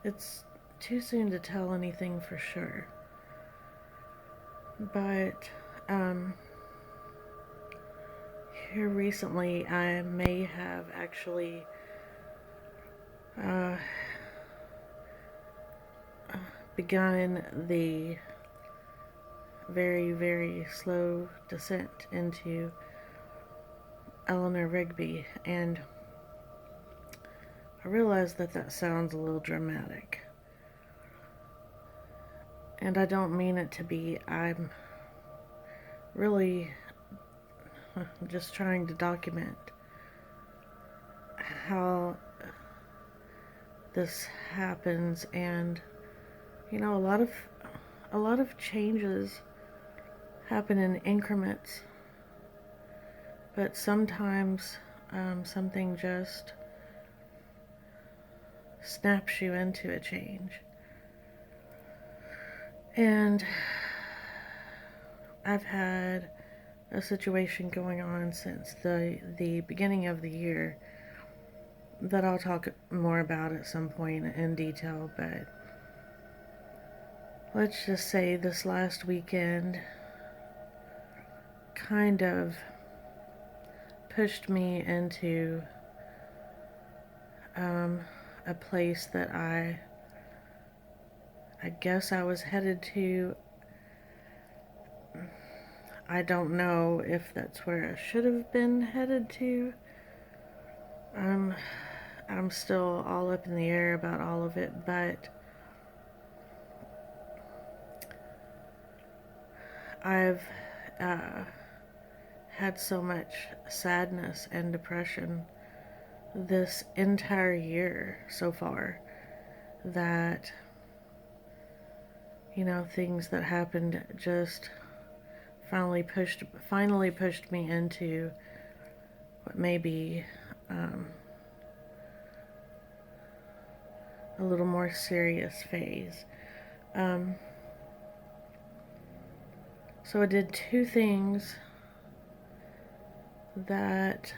It's too soon to tell anything for sure. But here recently, I may have actually uh, begun the very, very slow descent into Eleanor Rigby, and I realize that that sounds a little dramatic. And I don't mean it to be. I'm really just trying to document how this happens, and a lot of changes happen in increments, but sometimes something just snaps you into a change. And I've had a situation going on since the beginning of the year that I'll talk more about at some point in detail, but let's just say this last weekend kind of pushed me into a place that I guess I was headed to. I don't know if that's where I should have been headed to. I'm still all up in the air about all of it, but I've had so much sadness and depression this entire year so far that, things that happened just finally pushed me into what may be a little more serious phase. So I did two things that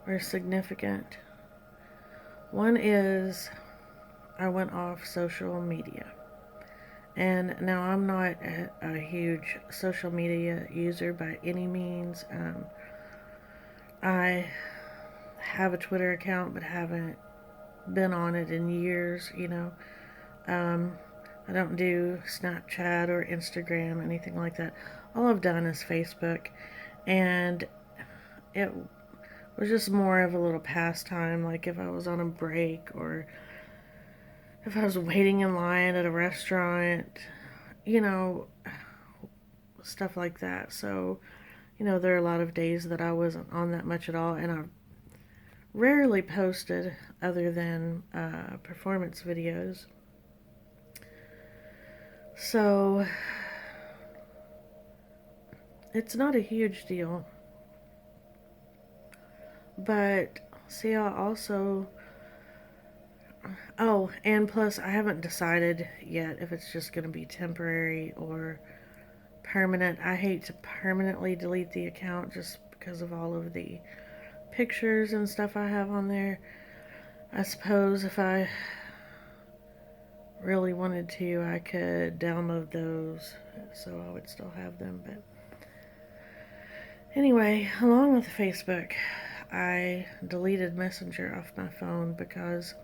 are significant. One is I went off social media. And now I'm not a huge social media user by any means. I have a Twitter account but haven't been on it in years, I don't do Snapchat or Instagram, anything like that. All I've done is Facebook, and it was just more of a little pastime, like if I was on a break or if I was waiting in line at a restaurant, you know, stuff like that. So, there are a lot of days that I wasn't on that much at all, and I rarely posted other than performance videos. So, it's not a huge deal. But, see, I also. Oh, and plus, I haven't decided yet if it's just going to be temporary or permanent. I hate to permanently delete the account just because of all of the pictures and stuff I have on there. I suppose if I really wanted to, I could download those so I would still have them. But anyway, along with Facebook, I deleted Messenger off my phone because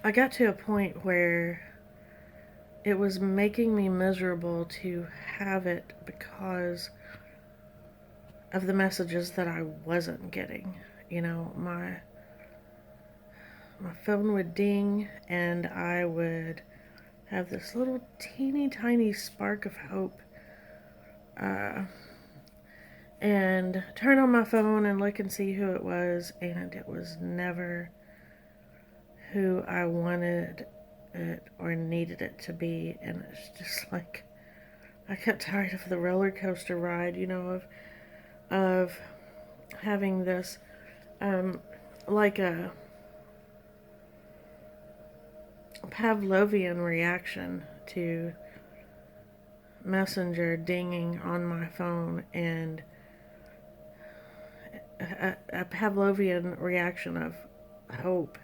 I got to a point where it was making me miserable to have it because of the messages that I wasn't getting. My phone would ding and I would have this little teeny tiny spark of hope and turn on my phone and look and see who it was, and it was never who I wanted it or needed it to be. And it's just like I got tired of the roller coaster ride, of having this like a Pavlovian reaction to Messenger dinging on my phone, and a Pavlovian reaction of hope,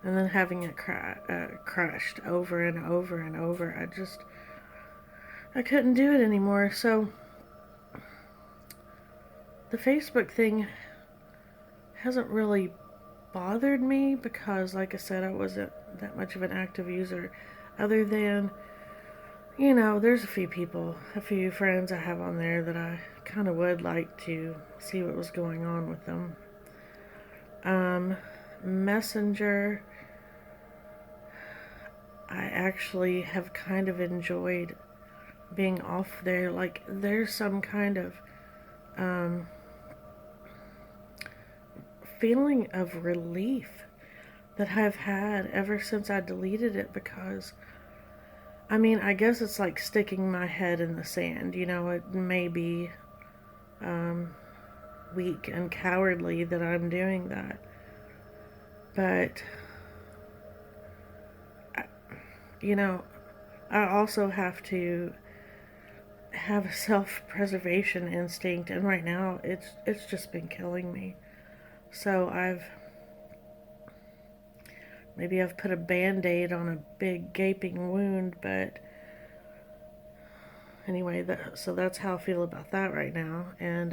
and then having it crushed over and over and over. I couldn't do it anymore. So the Facebook thing hasn't really bothered me because, like I said, I wasn't that much of an active user, other than, there's a few friends I have on there that I kind of would like to see what was going on with them. Messenger, I actually have kind of enjoyed being off there. Like, there's some kind of feeling of relief that I've had ever since I deleted it, because I guess it's like sticking my head in the sand. It may be weak and cowardly that I'm doing that, but I also have to have a self-preservation instinct, and right now it's just been killing me. So maybe I've put a band-aid on a big gaping wound, but anyway, so that's how I feel about that right now. And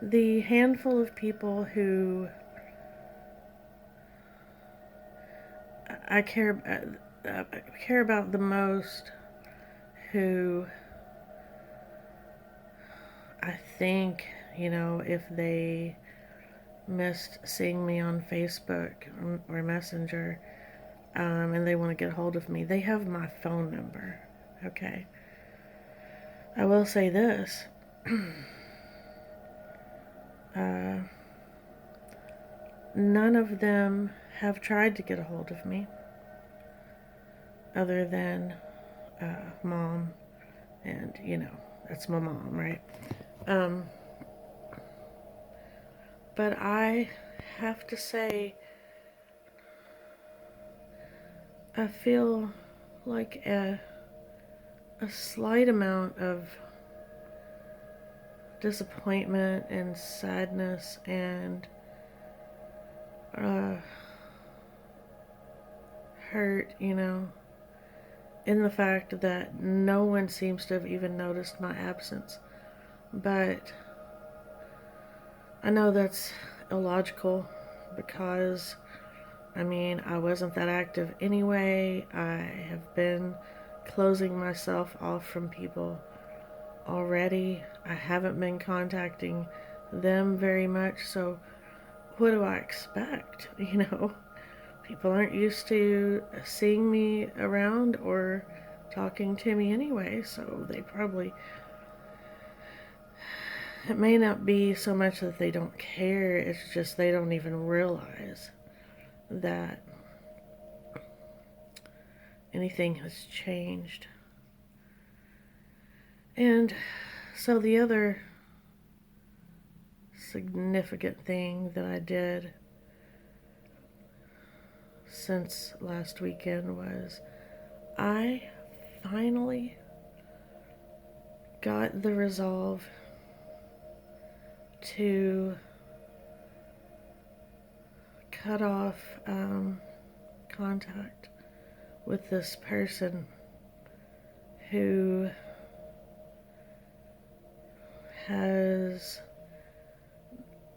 the handful of people who I care about the most, who I think, if they missed seeing me on Facebook or Messenger, and they want to get a hold of me, they have my phone number. Okay. I will say this. None of them have tried to get a hold of me, other than Mom, and that's my mom, right? But I have to say, I feel like a slight amount of disappointment and sadness and hurt, in the fact that no one seems to have even noticed my absence. But I know that's illogical, because I wasn't that active anyway. I have been closing myself off from people already. I haven't been contacting them very much, so what do I expect? People aren't used to seeing me around or talking to me anyway, so it may not be so much that they don't care, it's just they don't even realize that anything has changed. And so the other significant thing that I did since last weekend was I finally got the resolve to cut off contact with this person who has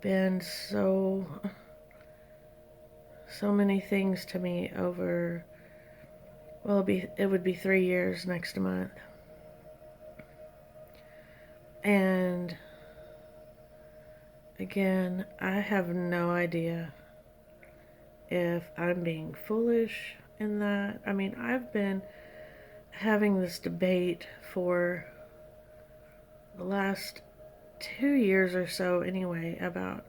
been so many things to me over, well, it would be 3 years next month. And again, I have no idea if I'm being foolish in that. I've been having this debate for the last 2 years or so anyway, about,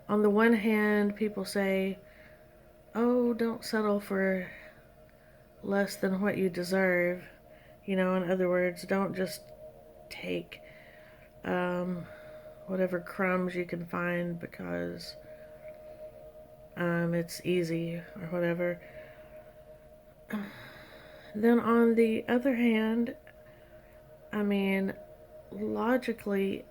on the one hand, people say, oh, don't settle for less than what you deserve. In other words, don't just take whatever crumbs you can find because it's easy or whatever. Then on the other hand, I mean, logically,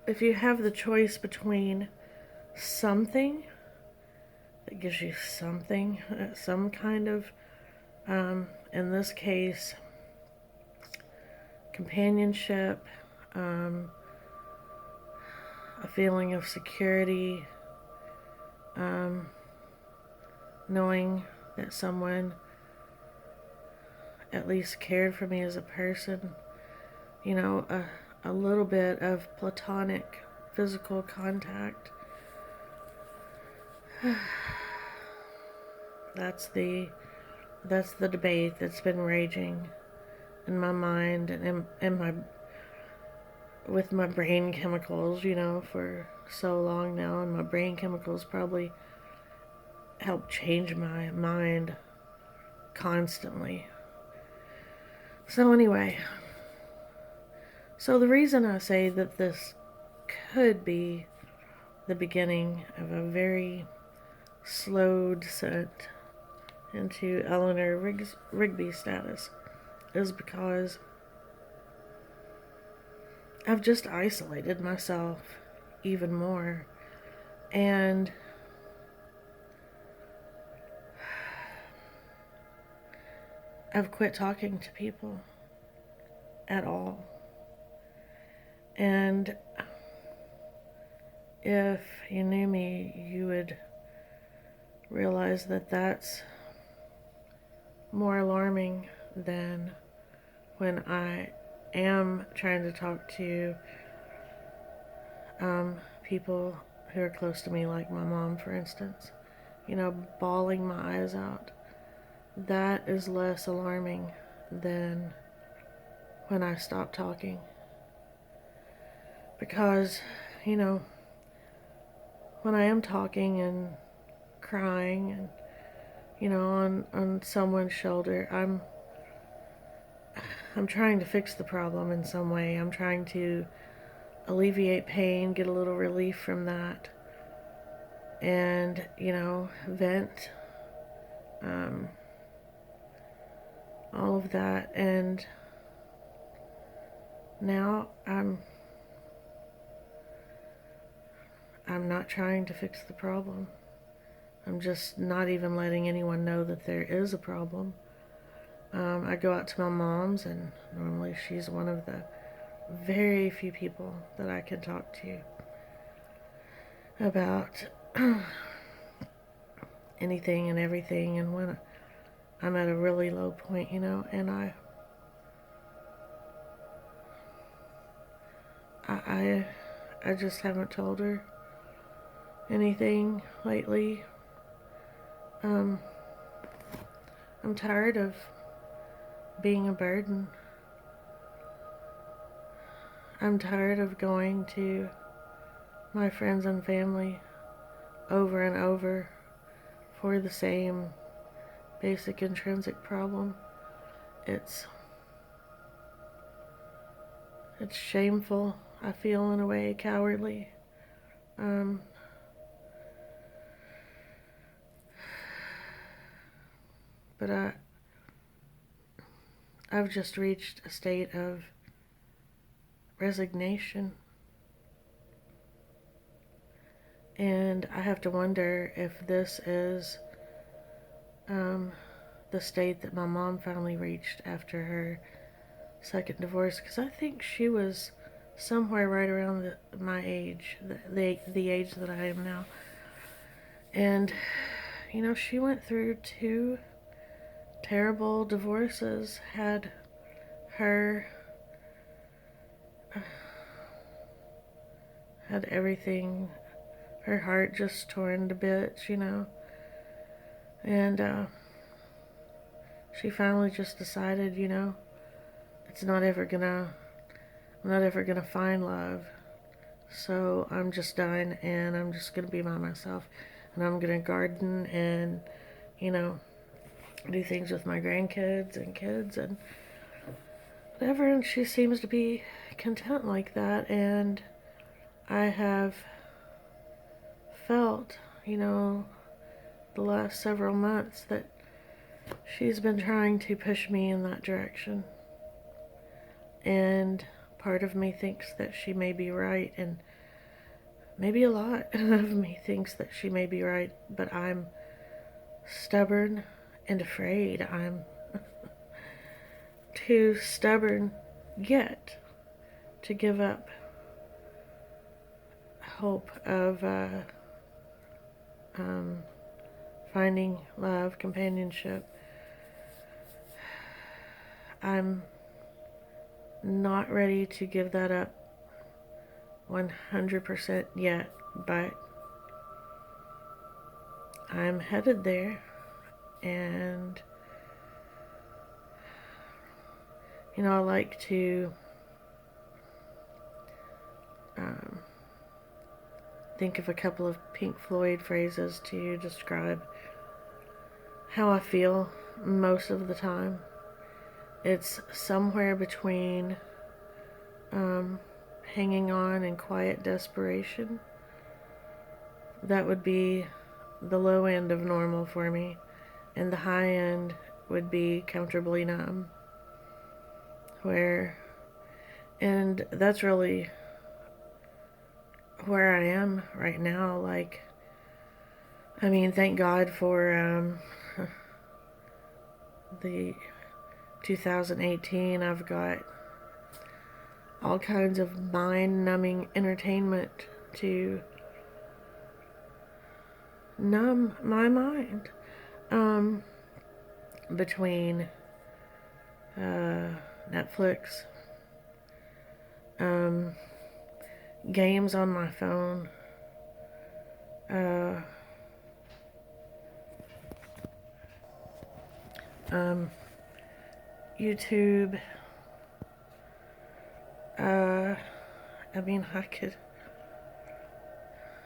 if you have the choice between something that gives you something, some kind of, in this case, companionship, a feeling of security, knowing that someone at least cared for me as a person, you know, a little bit of platonic physical contact. That's the debate that's been raging in my mind and in my with my brain chemicals, you know, for so long now, and my brain chemicals probably help change my mind constantly. So anyway, so the reason I say that this could be the beginning of a very slow descent into Eleanor Rigby status is because I've just isolated myself even more, and I've quit talking to people at all. And if you knew me, you would realize that that's more alarming than when I am trying to talk to people who are close to me, like my mom, for instance. You know, bawling my eyes out. That is less alarming than when I stop talking. Because, you know, when I am talking and crying and, you know, on someone's shoulder, I'm trying to fix the problem in some way. I'm trying to alleviate pain, get a little relief from that, and, you know, vent, all of that. And now I'm not trying to fix the problem. I'm just not even letting anyone know that there is a problem. I go out to my mom's, and normally she's one of the very few people that I can talk to about anything and everything. And when I'm at a really low point, you know, and I just haven't told her anything lately. I'm tired of being a burden. I'm tired of going to my friends and family over and over for the same basic intrinsic problem. It's shameful. I feel, in a way, cowardly. But I've just reached a state of resignation. And I have to wonder if this is the state that my mom finally reached after her second divorce, because I think she was somewhere right around my age, the age that I am now. And, you know, she went through 2 terrible divorces, had everything, her heart just torn to bits, you know. And she finally just decided, you know, I'm not ever gonna find love. So I'm just done, and I'm just gonna be by myself, and I'm gonna garden and, you know, do things with my grandkids and kids and whatever. And she seems to be content like that. And I have felt, you know, the last several months that she's been trying to push me in that direction. And part of me thinks that she may be right, and maybe a lot of me thinks that she may be right, but I'm stubborn and afraid. I'm too stubborn yet to give up hope of finding love, companionship. I'm not ready to give that up 100% yet, but I'm headed there. And I like to think of a couple of Pink Floyd phrases to describe how I feel most of the time. It's somewhere between hanging on and quiet desperation. That would be the low end of normal for me, and the high end would be comfortably numb. And that's really where I am right now. Like, I mean, thank God for the 2018. I've got all kinds of mind-numbing entertainment to numb my mind. Between Netflix, games on my phone, YouTube. I mean,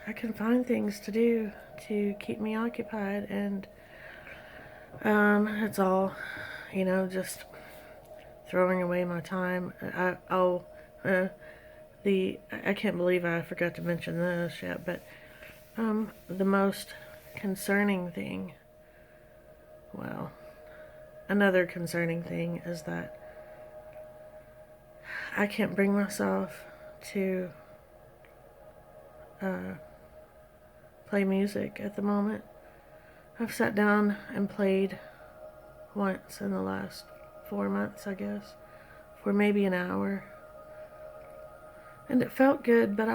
I can find things to do to keep me occupied, and it's all, just throwing away my time. I can't believe I forgot to mention this yet, but the most concerning thing, well, another concerning thing is that I can't bring myself to play music at the moment. I've sat down and played once in the last 4 months, I guess, for maybe an hour. And it felt good, but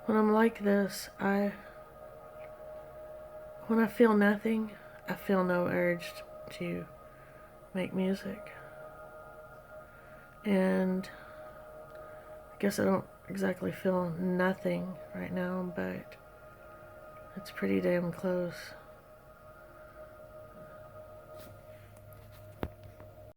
when I'm like this, when I feel nothing, I feel no urge to make music. And I guess I don't exactly feel nothing right now, but it's pretty damn close.